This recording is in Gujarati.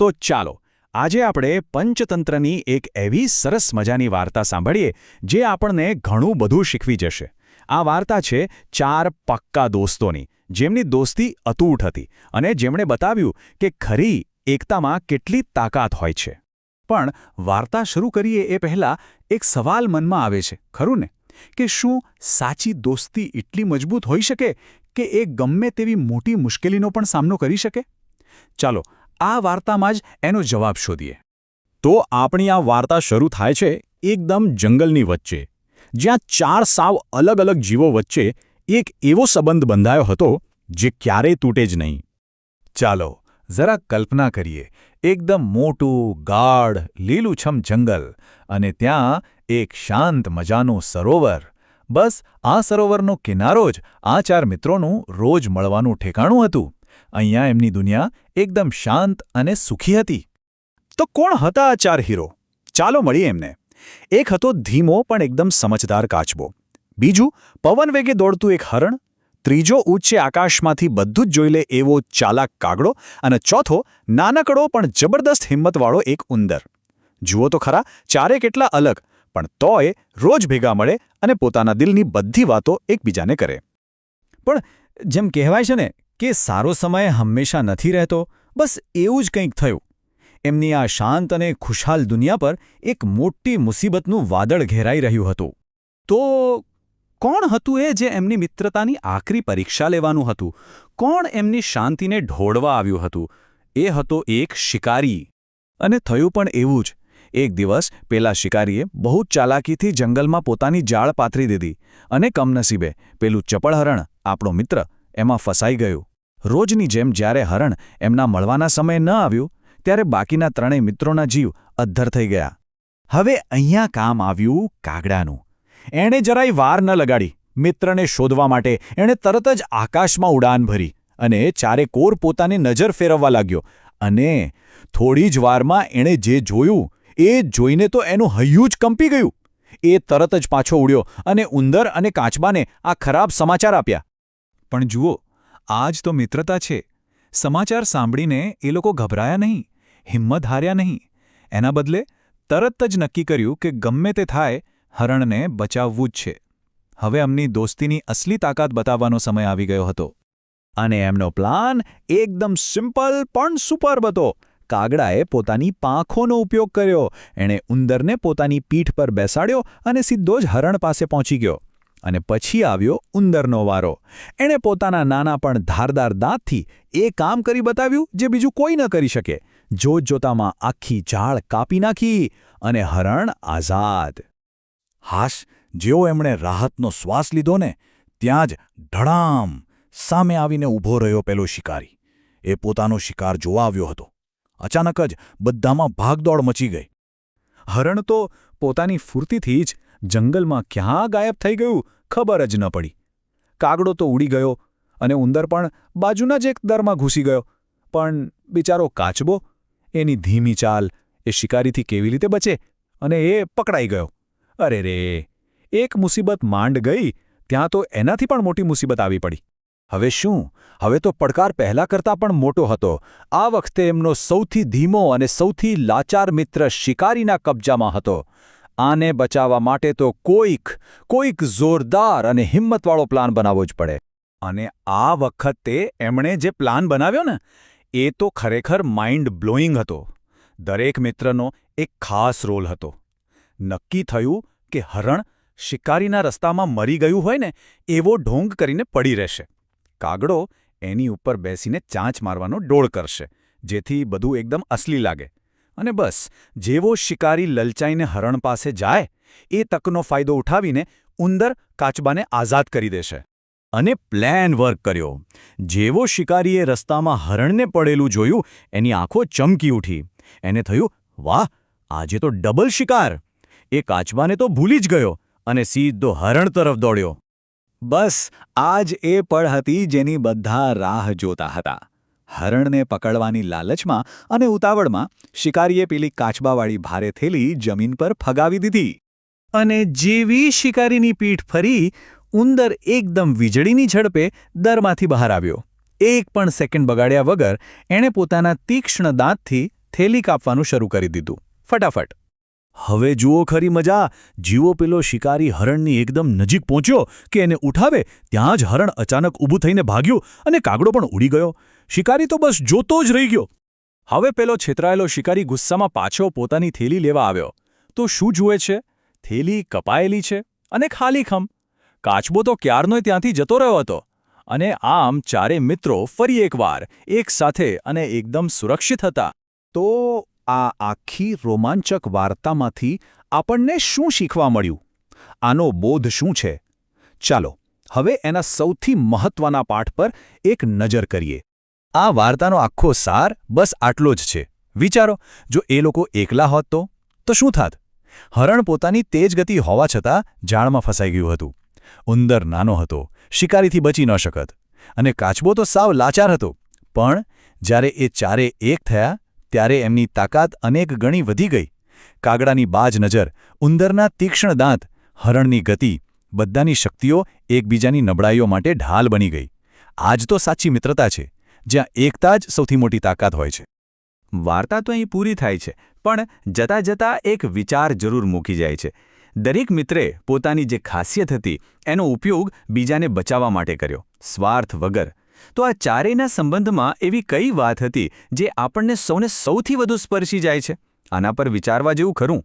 તો ચાલો આજે આપણે પંચતંત્રની એક એવી સરસ મજાની વાર્તા સાંભળીએ જે આપણને ઘણું બધું શીખવી જશે. આ વાર્તા છે 4 પક્કા દોસ્તોની, જેમની દોસ્તી અતૂટ હતી અને જેમણે બતાવ્યું કે ખરી એકતામાં કેટલી તાકાત હોય છે. પણ વાર્તા શરૂ કરીએ એ પહેલાં એક સવાલ મનમાં આવે છે, ખરું ને? કે શું સાચી દોસ્તી એટલી મજબૂત હોઈ શકે કે એ ગમે તેવી મોટી મુશ્કેલીનો પણ સામનો કરી શકે? ચાલો આ વાર્તામાં જ એનો જવાબ શોધીએ. તો આપણી આ વાર્તા શરૂ થાય છે એકદમ જંગલની વચ્ચે, જ્યાં 4 સાવ અલગ અલગ જીવો વચ્ચે એક એવો સંબંધ બંધાયો હતો જે ક્યારેય તૂટે જ નહીં. ચાલો જરા કલ્પના કરીએ, એકદમ મોટું ગાઢ લીલુંછમ જંગલ અને ત્યાં એક શાંત મજાનું સરોવર. બસ આ સરોવરનો કિનારો જ આ 4 મિત્રોનું રોજ મળવાનું ઠેકાણું હતું. અહીંયા એમની દુનિયા એકદમ શાંત અને સુખી હતી. તો કોણ હતા આ 4 હીરો? ચાલો મળીએ એમને. એક હતો ધીમો પણ એકદમ સમજદાર કાચબો. બીજું પવન વેગે દોડતું એક હરણ. ત્રીજો ઊંચે આકાશમાંથી બધું જ જોઈ લે એવો ચાલાક કાગડો. અને ચોથો નાનકડો પણ જબરદસ્ત હિંમતવાળો એક ઉંદર. જુઓ તો ખરા, ચારે કેટલા અલગ, પણ તોય રોજ ભેગા મળે અને પોતાના દિલની બધી વાતો એકબીજાને કરે. પણ જેમ કહેવાય છે ને કે સારો સમય હંમેશા નથી રહેતો, બસ એવું જ કંઈક થયું. એમની આ શાંત અને ખુશહાલ દુનિયા પર એક મોટી મુસીબતનું વાદળ ઘેરાઈ રહ્યું હતું. તો કોણ હતું એ જે એમની મિત્રતાની આખરી પરીક્ષા લેવાનું હતું? કોણ એમની શાંતિને ઢોળવા આવ્યું હતું? એ હતો એક શિકારી. અને થયું પણ એવું જ. એક દિવસ પેલા શિકારીએ બહુ ચાલાકીથી જંગલમાં પોતાની જાળ પાથરી દીધી અને કમનસીબે પેલું ચપળ હરણ, આપણો મિત્ર, એમાં ફસાઈ ગયું. રોજની જેમ જ્યારે હરણ એમના મળવાના સમયે ન આવ્યું ત્યારે બાકીના 3 મિત્રોના જીવ અદ્ધર થઈ ગયા. હવે અહીંયા કામ આવ્યું કાગડાનું. એણે જરાય વાર ન લગાડી. મિત્રને શોધવા માટે એણે તરત જ આકાશમાં ઉડાન ભરી અને ચારેકોર પોતાની નજર ફેરવવા લાગ્યો. અને થોડી જ વારમાં એણે જે જોયું એ જોઈને તો એનું હૈયું જ કંપી ગયું. એ તરત જ પાછો ઉડ્યો અને ઉંદર અને કાચબાને આ ખરાબ સમાચાર આપ્યા. પણ જુઓ, આ જ તો મિત્રતા છે. સમાચાર સાંભળીને એ લોકો ગભરાયા નહીં, હિંમત હાર્યા નહીં. એના બદલે તરત જ નક્કી કર્યું કે ગમે તે થાય હરણને બચાવવું જ છે. હવે એમની દોસ્તીની અસલી તાકાત બતાવવાનો સમય આવી ગયો હતો. અને એમનો પ્લાન એકદમ સિમ્પલ પણ સુપર્બ હતો. કાગડાએ પોતાની પાંખોનો ઉપયોગ કર્યો. એણે ઉંદરને પોતાની પીઠ પર બેસાડ્યો અને સીધો જ હરણ પાસે પહોંચી ગયો. અને પછી આવ્યો ઉંદરનો વારો. એણે પોતાના નાના પણ ધારદાર દાંતથી એ કામ કરી બતાવ્યું જે બીજું કોઈ ન કરી શકે. જોતજોતામાં આખી ઝાડ કાપી નાખી અને હરણ આઝાદ. હાશ, જેવો એમણે રાહતનો શ્વાસ લીધો ને, ત્યાં જ ધડામ સામે આવીને ઊભો રહ્યો પેલો શિકારી. એ પોતાનો શિકાર જોવા આવ્યો હતો. અચાનક જ બધામાં ભાગદોડ મચી ગઈ. હરણ તો પોતાની ફૂર્તિથી જ જંગલમાં ક્યાં ગાયબ થઈ ગયું ખબર જ ન પડી. કાગડો તો ઉડી ગયો અને ઉંદર પણ બાજુના જ એક દરમાં ઘૂસી ગયો. પણ બિચારો કાચબો, એની ધીમી ચાલ એ શિકારીથી કેવી રીતે બચે? અને એ પકડાઈ ગયો. અરે રે, એક મુસીબત માંડ ગઈ ત્યાં તો એનાથી પણ મોટી મુસીબત આવી પડી. હવે શું? હવે તો પડકાર પહેલા કરતાં પણ મોટો હતો. આ વખતે એમનો સૌથી ધીમો અને સૌથી લાચાર મિત્ર શિકારીના કબજામાં હતો. આને બચાવવા માટે તો કોઈક જોરદાર અને હિંમતવાળો પ્લાન બનાવવો જ પડે. અને આ વખતે એમણે જે પ્લાન બનાવ્યો ને, એ તો ખરેખર માઇન્ડ બ્લોઈંગ હતો. દરેક મિત્રનો એક ખાસ રોલ હતો. નક્કી થયું કે હરણ શિકારીના રસ્તામાં મરી ગયું હોય ને એવો ઢોંગ કરીને પડી રહેશે. કાગડો એની ઉપર બેસીને ચાંચ મારવાનો ડોળ કરશે, જેથી બધું એકદમ અસલી લાગે. અને બસ જેવો શિકારી લલચાઈને હરણ પાસે જાય, એ તકનો ફાયદો ઉઠાવીને ઉંદર કાચબાને આઝાદ કરી દેશે. અને પ્લાન વર્ક કર્યો. જેવો શિકારીએ રસ્તામાં હરણને પડેલું જોયું, એની આંખો ચમકી ઉઠી. એને થયું, વાહ, આજે તો ડબલ શિકાર. એ કાચબાને તો ભૂલી જ ગયો અને સીધો હરણ તરફ દોડ્યો. બસ આ જ એ પળ હતી જેની બધા રાહ જોતા હતા. હરણને પકડવાની લાલચમાં અને ઉતાવળમાં શિકારીએ પેલી કાચબાવાળી ભારે થેલી જમીન પર ફગાવી દીધી. અને જેવી શિકારીની પીઠ ફરી, ઉંદર એકદમ વીજળીની ઝડપે દરમાંથી બહાર આવ્યો. એક પણ સેકન્ડ બગાડ્યા વગર એણે પોતાના તીક્ષ્ણ દાંતથી થેલી કાપવાનું શરૂ કરી દીધું ફટાફટ. હવે જુઓ ખરી મજા. જીવો પેલો શિકારી હરણની એકદમ નજીક પહોંચ્યો કે એને ઉઠાવે ત્યાં જ હરણ અચાનક ઊભું થઈને ભાગ્યું અને કાગડો પણ ઉડી ગયો. શિકારી તો બસ જોતો જ રહી ગયો. હવે પેલો છેતરાયેલો શિકારી ગુસ્સામાં પાછો પોતાની થેલી લેવા આવ્યો તો શું જુએ છે? થેલી કપાયેલી છે અને ખાલી ખમ. કાચબો તો ક્યારનોય ત્યાંથી જતો રહ્યો હતો. અને આમ ચારે મિત્રો ફરી એકવાર એકસાથે અને એકદમ સુરક્ષિત હતા. તો આ આખી રોમાંચક વાર્તામાંથી આપણને શું શીખવા મળ્યું? આનો બોધ શું છે? ચાલો હવે એના સૌથી મહત્વના પાઠ પર એક નજર કરીએ. આ વાર્તાનો આખો સાર બસ આટલો જ છે. વિચારો, જો એ લોકો એકલા હોત તો શું થાત? હરણ પોતાની તેજ ગતિ હોવા છતાં જાળમાં ફસાઈ ગયું હતું. ઉંદર નાનો હતો, શિકારીથી બચી ન શકત. અને કાચબો તો સાવ લાચાર હતો. પણ જ્યારે એ ચારે એક થયા ત્યારે એમની તાકાત અનેક ગણી વધી ગઈ. કાગડાની બાજ નજર, ઉંદરના તીક્ષ્ણ દાંત, હરણની ગતિ, બધાની શક્તિઓ એકબીજાની નબળાઈઓ માટે ઢાલ બની ગઈ. આ જ તો સાચી મિત્રતા છે, જ્યાં એકતા જ સૌથી મોટી તાકાત હોય છે. વાર્તા તો અહીં પૂરી થાય છે, પણ જતાં જતાં એક વિચાર જરૂર મૂકી જાય છે. દરેક મિત્રે પોતાની જે ખાસિયત હતી એનો ઉપયોગ બીજાને બચાવવા માટે કર્યો, સ્વાર્થ વગર. તો આ ચારેયના સંબંધમાં એવી કઈ વાત હતી જે આપણને સૌને સૌથી વધુ સ્પર્શી જાય છે? આના પર વિચારવા જેવું ખરું.